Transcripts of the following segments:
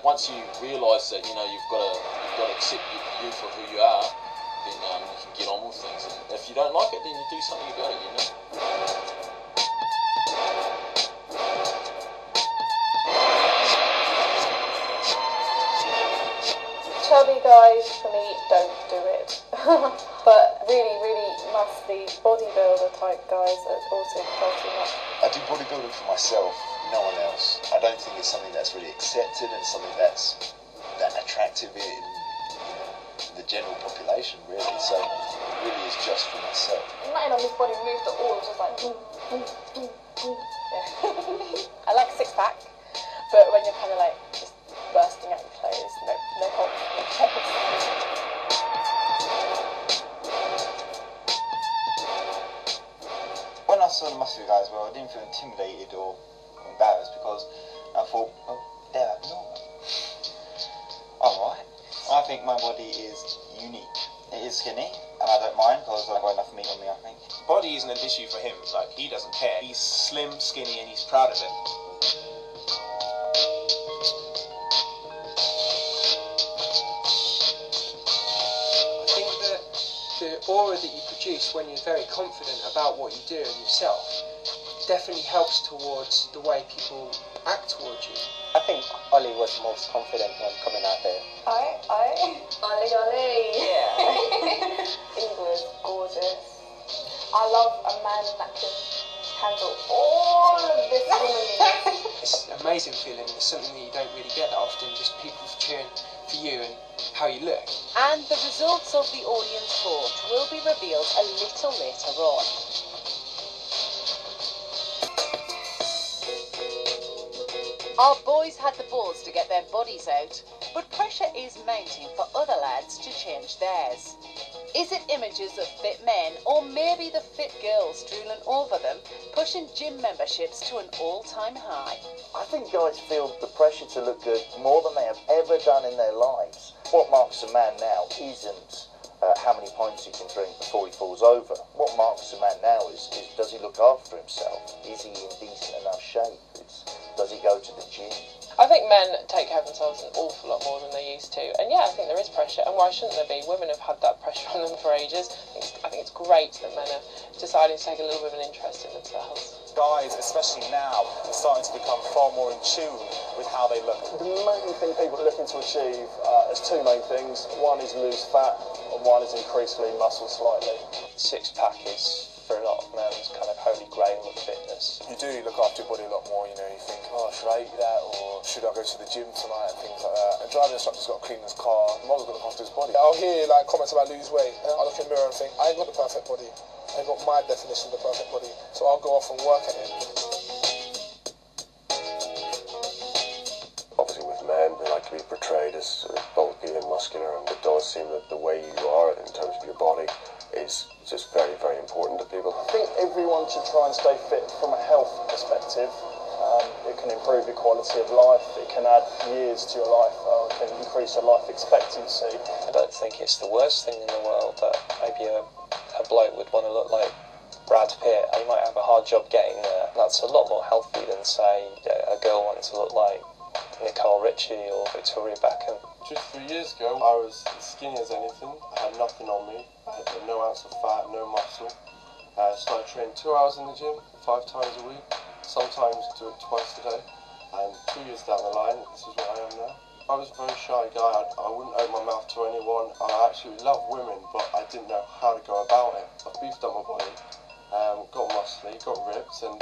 once you realise that you've got to accept you for who you are, then you can get on with things. And if you don't like it, then you do something about it. Chubby guys, for me, don't do it. But really, really muscly bodybuilder type guys that also control too much. I do bodybuilding for myself, no one else. I don't think it's something that's really accepted and something that's that attractive in the general population, really. So it really is just for myself. Nothing on this body moved at all. It's just like yeah. I like six pack, but when you're kind of like just bursting out your clothes, no hold. When I saw the muscular guys, well, I didn't feel intimidated or embarrassed because I thought, well, they're abnormal. Alright. I think my body is unique. It is skinny, and I don't mind because I've got enough meat on me, I think. Body isn't an issue for him. Like, he doesn't care. He's slim, skinny, and he's proud of it. The aura that you produce when you're very confident about what you do and yourself definitely helps towards the way people act towards you. I think Ollie was most confident when coming out there. Ollie. Yeah. He was gorgeous. I love a man that can handle all of this woman. It's an amazing feeling. It's something that you don't really get that often, just people cheering for you and how you look. And the results of the audience vote will be revealed a little later on. Our boys had the balls to get their bodies out, but pressure is mounting for other lads to change theirs. Is it images of fit men, or maybe the fit girls drooling over them, pushing gym memberships to an all-time high? I think guys feel the pressure to look good more than they have ever done in their lives. What marks a man now isn't how many pints he can drink before he falls over. What marks a man now is does he look after himself? Is he in decent enough shape? Does he go to the gym? I think men take care of themselves an awful lot more than they used to. And yeah, I think there is pressure. And why shouldn't there be? Women have had that pressure on them for ages. I think it's great that men are deciding to take a little bit of an interest in themselves. Guys, especially now, are starting to become far more in tune with how they look. The main thing people are looking to achieve is two main things. One is lose fat, and one is increase lean muscle slightly. Six-pack is, for a lot of men, kind of holy grail of fitness. You do look after your body a lot more, you think, oh, should I eat that, or should I go to the gym tonight, and things like that. And driving instructor's got to clean his car, Mom's got to look after his body. I'll hear comments about lose weight, and I look in the mirror and think, I ain't got the perfect body. I ain't got my definition of the perfect body, so I'll go off and work at it. Obviously with men, they like to be portrayed as bulky and muscular, and it does seem that the way you are in terms of your body is just very, very important to people. I think everyone should try and stay fit from a health perspective. It can improve your quality of life, it can add years to your life, it can increase your life expectancy. I don't think it's the worst thing in the world that maybe a bloke would want to look like Brad Pitt. He might have a hard job getting there. That's a lot more healthy than, say, a girl wanting to look like Nicole Richie or Victoria Beckham. Just 3 years ago, I was as skinny as anything. I had nothing on me. I had no ounce of fat, no muscle. I started training 2 hours in the gym, 5 times a week. Sometimes do it twice a day. And 2 years down the line, this is where I am now. I was a very shy guy. I wouldn't open my mouth to anyone. I actually love women, but I didn't know how to go about it. I've beefed up my body, got muscly, got ripped, and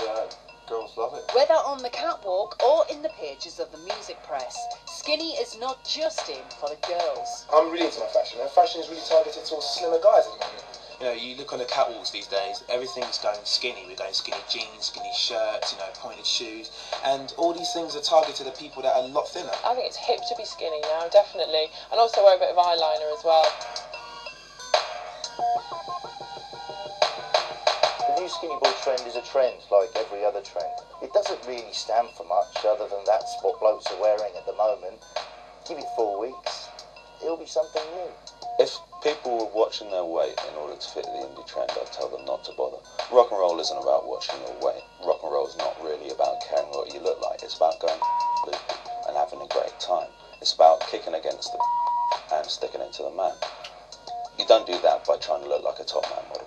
girls love it. Whether on the catwalk or in the pages of the music press, skinny is not just in for the girls. I'm really into my fashion, and fashion is really targeted towards slimmer guys at the moment. You look on the catwalks these days, everything's going skinny. We're going skinny jeans, skinny shirts, pointed shoes, and all these things are targeted at people that are a lot thinner. I think it's hip to be skinny now, definitely, and also wear a bit of eyeliner as well. The new skinny boy trend is a trend like every other trend. It doesn't really stand for much other than that's what blokes are wearing at the moment. Give it 4 weeks, it'll be something new. If people were watching their weight in order to fit the indie trend, I'd tell them not to bother. Rock and roll isn't about watching your weight. Rock and roll is not really about caring what you look like. It's about going loopy and having a great time. It's about kicking against the and sticking it to the man. You don't do that by trying to look like a top man model.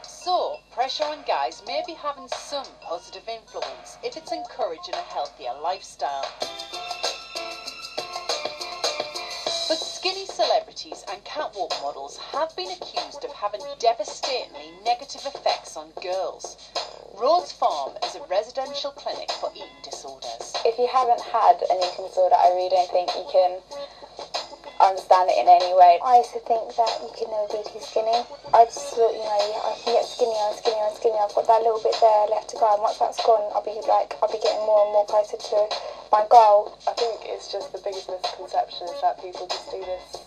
So, pressure on guys may be having some positive influence if it's encouraging a healthier lifestyle. But skinny celebrities and catwalk models have been accused of having devastatingly negative effects on girls. Rhodes Farm is a residential clinic for eating disorders. If you haven't had an eating disorder, I really don't think you can understand it in any way. I used to think that you could never be too skinny. I just thought, I can get skinnier and skinnier and skinnier. I've got that little bit there left to go, and once that's gone, I'll be getting more and more closer to my goal. I think it's just the biggest misconception is that people just do this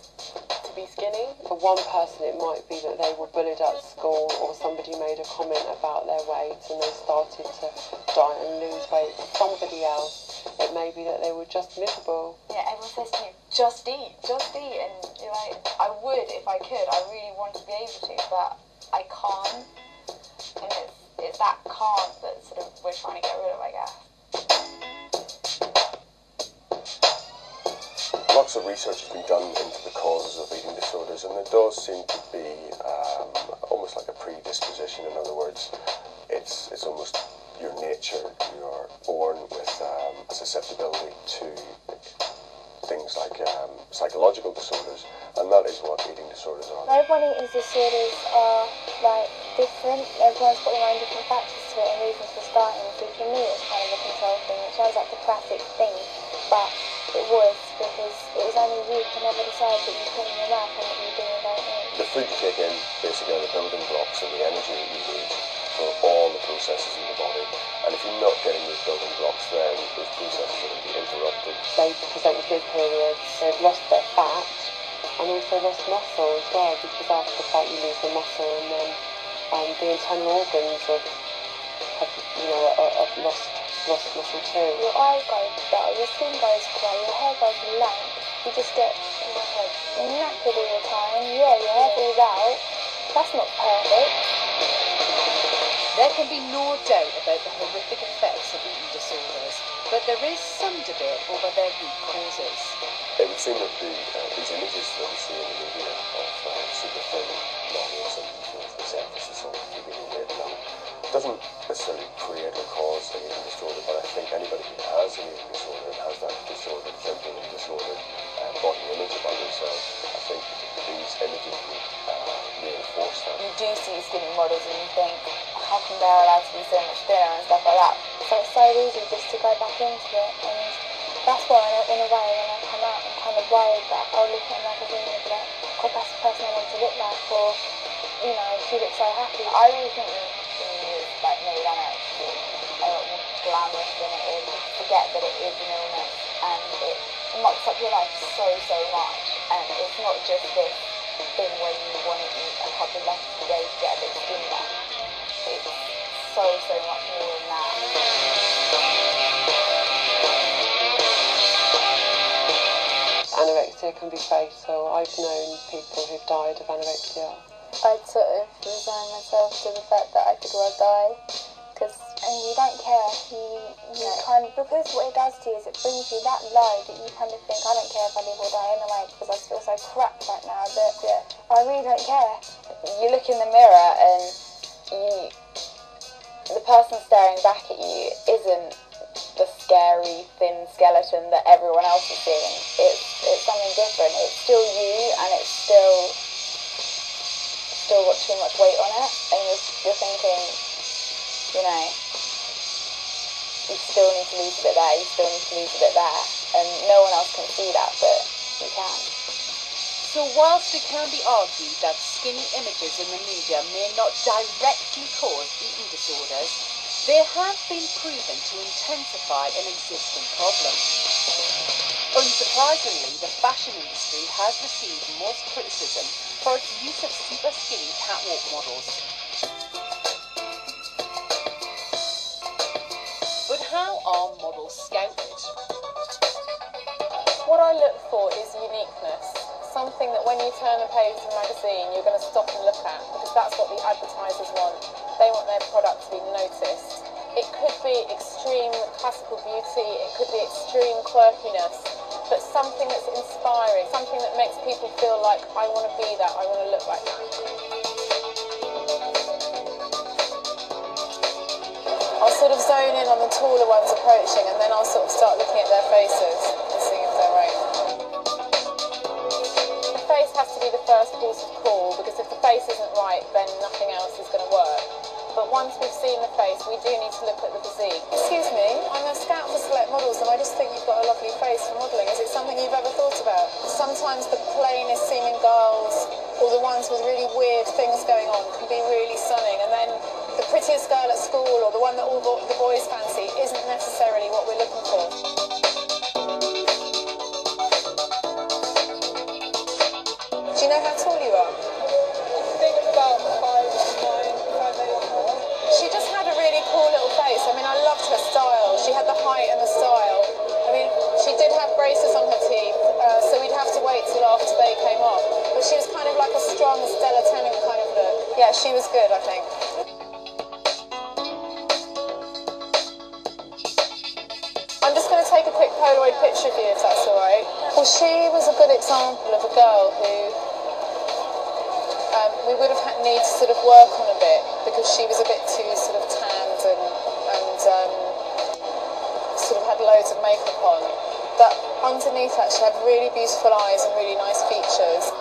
to be skinny. For one person, it might be that they were bullied at school, or somebody made a comment about their weight and they started to diet and lose weight. For somebody else, it may be that they were just miserable. Yeah, everyone says to me, just eat, and I would if I could. I really want to be able to, but I can't. And it's that can't that sort of we're trying to get rid of, I guess. Lots of research has been done into the causes of eating disorders, and there does seem to be almost like a predisposition. In other words, it's almost your nature. You are born with a susceptibility to things like psychological disorders, and that is what eating disorders are. Everyone eating disorders are different. Everyone's got their own different factors to it and reasons for starting. So for me, it's kind of a control thing. It sounds like the classic thing, but it was because it was only you can never decide that you put in your mouth and what you do and don't eat. The food you take in basically are the building blocks and the energy that you need for all the processes in the body. And if you're not getting those building blocks, then those processes are going to be interrupted. They present with good periods, they've lost their fat and also lost muscle as well, because after the fat you lose the muscle, and then the internal organs have lost muscle too. Your eyes go dull, your skin goes grey, your hair goes lank, you just get knackered all the time. Yeah, your hair falls out. That's not perfect. There can be no doubt about the horrific effects of eating disorders, but there is some debate over their root causes. It would seem that these images that we see in the media of super thin models and this emphasis on keeping in weight doesn't necessarily create or cause an eating disorder, but I think anybody who has an eating disorder and has that disordered thinking and disordered body image about themselves, I think these images would reinforce that. You do see skinny models and you think, how come they're allowed to be so much thinner and stuff like that? So it's so easy just to go back into it, and that's why in a way when I come out I'm kind of worried that I'll look at a magazine and be like, God, that's the person I want to look like, or she looks so happy. I really think that made anorexia a lot more glamorous than it is. You forget that it is an illness, and it mucks up your life so much, and it's not just this thing where you want to eat a couple less a day to get a bit skinnier. It's so much more than that. Anorexia can be fatal. I've known people who've died of anorexia. I'd sort of resign myself to the fact that I could well die, and you don't care. You kind of, because what it does to you is it brings you that low that you kind of think, I don't care if I live or die anyway, because I feel so crap right now that I really don't care. You look in the mirror and the person staring back at you isn't the scary thin skeleton that everyone else is seeing. It's something different. It's still you, and it's still got too much weight on it, and you're thinking, you still need to lose a bit there, you still need to lose a bit there, and no one else can see that, but you can. So whilst it can be argued that skinny images in the media may not directly cause eating disorders, they have been proven to intensify an existing problem. Unsurprisingly, the fashion industry has received most criticism for its use of super skinny catwalk models. But how are models scouted? What I look for is uniqueness. Something that when you turn a page of a magazine, you're going to stop and look at, because that's what the advertisers want. They want their product to be noticed. It could be extreme classical beauty, it could be extreme quirkiness, but something that's inspiring, something that makes people feel like, I want to be that, I want to look like that. I'll sort of zone in on the taller ones approaching, and then I'll sort of start looking at their faces and seeing if they're right. The face has to be the first port of call, because if the face isn't right, then nothing else is going to work. But once we've seen the face, we do need to look at the physique. Excuse me, I'm a scout for Select Models, and I just think you've got a lovely face for modelling. Is it something you've ever thought about? Sometimes the plainest seeming girls, or the ones with really weird things going on, can be really stunning, and then the prettiest girl at school, or the one that all the boys fancy, isn't necessarily what we're looking for. Do you know how tall you are? I think it's about 5'9", 5'8". She just had a really cool little face. I mean, I loved her style. She had the height and the style. I mean, she did have braces on her teeth, so we'd have to wait till after they came off. But she was kind of like a strong Stella Tennant kind of look. Yeah, she was good, I think. I'm just going to take a quick Polaroid picture of you, if that's all right. Well, she was a good example of a girl who we would have need to sort of work on a bit, because she was a bit too sort of tanned and sort of had loads of makeup on. But underneath that, she had really beautiful eyes and really nice features.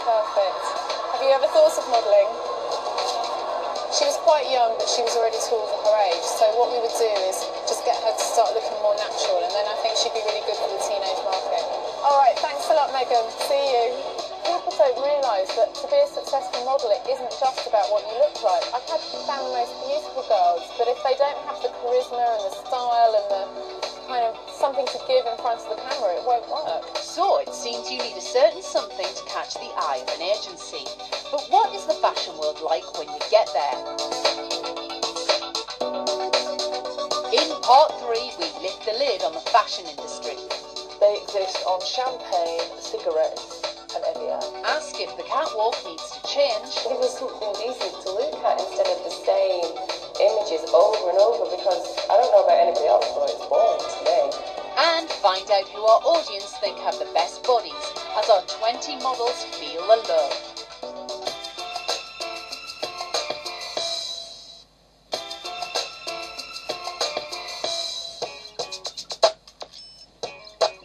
Perfect. Have you ever thought of modelling? She was quite young, but she was already tall for her age, so what we would do is just get her to start looking more natural, and then I think she'd be really good for the teenage market. Alright, thanks a lot, Megan. See you. People don't realise that to be a successful model, it isn't just about what you look like. I've had found the most beautiful girls, but if they don't have the charisma and the style and the kind of something to give in front of the camera, it won't work. So it seems you need a certain something to catch the eye of an agency. But what is the fashion world like when you get there? In part 3, we lift the lid on the fashion industry. They exist on champagne, cigarettes and Evian. Ask if the catwalk needs to change. Give us something decent to look at instead of the same images over and over, because I don't know about anybody else, but it's boring to me. And find out who our audience think have the best bodies, as our 20 models feel the love.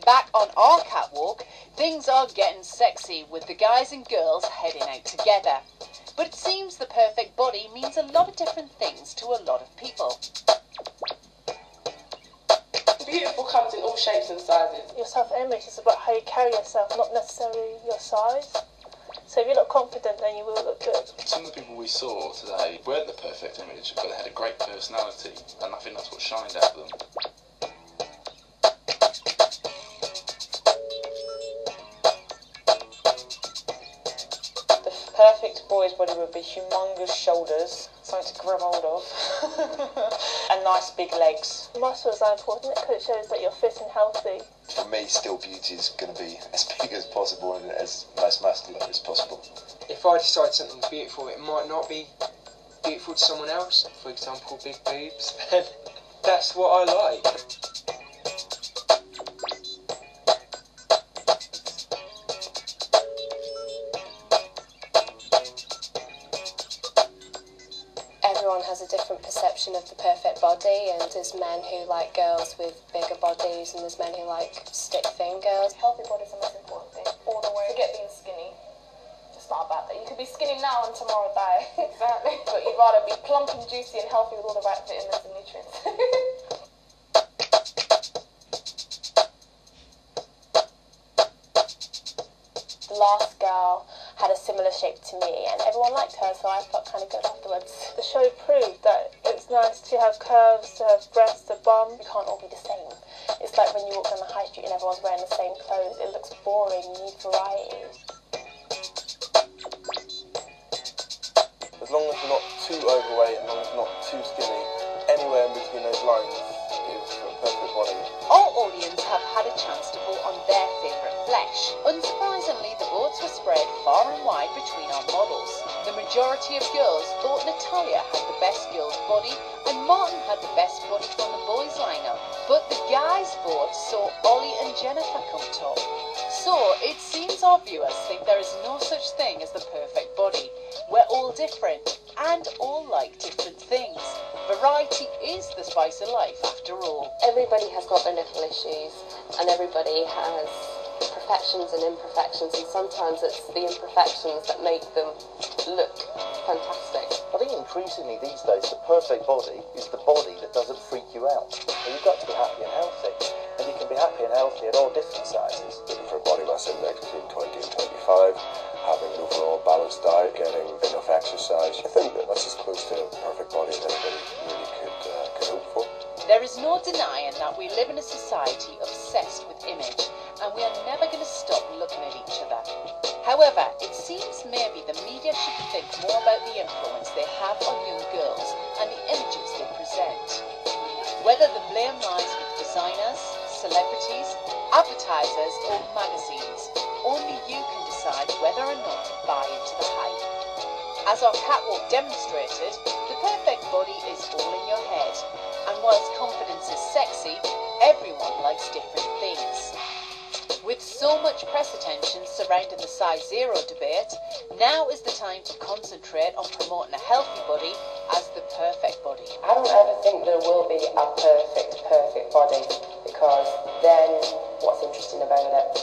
Back on our catwalk, things are getting sexy with the guys and girls heading out together. But it seems the perfect body means a lot of different things to a lot of people. Beautiful comes in all shapes and sizes. Your self-image is about how you carry yourself, not necessarily your size. So if you're not confident, then you will look good. Some of the people we saw today weren't the perfect image, but they had a great personality, and I think that's what shined out of them. Perfect boy's body would be humongous shoulders, something to grab hold of, and nice big legs. Muscles are important because it shows that you're fit and healthy. For me, still beauty is going to be as big as possible and as most masculine as possible. If I decide something's beautiful, it might not be beautiful to someone else. For example, big boobs. Then that's what I like. has a different perception of the perfect body, and there's men who like girls with bigger bodies, and there's men who like stick thin girls. Healthy body's the most important thing, all the way. Forget being skinny. Just not about that. You could be skinny now and tomorrow die. Exactly. But you'd rather be plump and juicy and healthy with all the right vitamins and nutrients. The last girl had a similar shape to me, and everyone liked her, so I felt kind of good afterwards. The show proved that it's nice to have curves, to have breasts, a bum. You can't all be the same. It's like when you walk down the high street and everyone's wearing the same clothes. It looks boring. You need variety. As long as you're not too overweight, as long as you're not too skinny, anywhere in between those lines is a perfect body. All audience have had a chance to vote on their favourite flesh. Unsurprisingly, the votes were spread far and wide between our models. The majority of girls thought Natalia had the best girl's body and Martin had the best body from the boys lineup. But the guys' vote saw Ollie and Jennifer come top. So it seems our viewers think there is no such thing as the perfect body. We're all different and all like different things. Variety is the spice of life after all. Everybody has got their little issues, and everybody has perfections and imperfections, and sometimes it's the imperfections that make them look fantastic. I think increasingly these days the perfect body is the body that doesn't freak you out. You've got to be happy and healthy, and you can be happy and healthy at all different sizes. Looking for a body mass index between 20 and 25, having an overall balanced diet, getting enough exercise. I think that's as close to a perfect body as anybody really could hope for. There is no denying that we live in a society obsessed with image, and we are never going to stop looking at each other. However, it seems maybe the media should think more about the influence they have on young girls and the images they present. Whether the blame lies with designers, celebrities, advertisers or magazines, only you can decide whether or not to buy into the hype. As our catwalk demonstrated, the perfect body is all in your head, and whilst confidence is sexy, everyone likes different things. With so much press attention surrounding the size zero debate, now is the time to concentrate on promoting a healthy body as the perfect body. I don't ever think there will be a perfect body, because then what's interesting about it?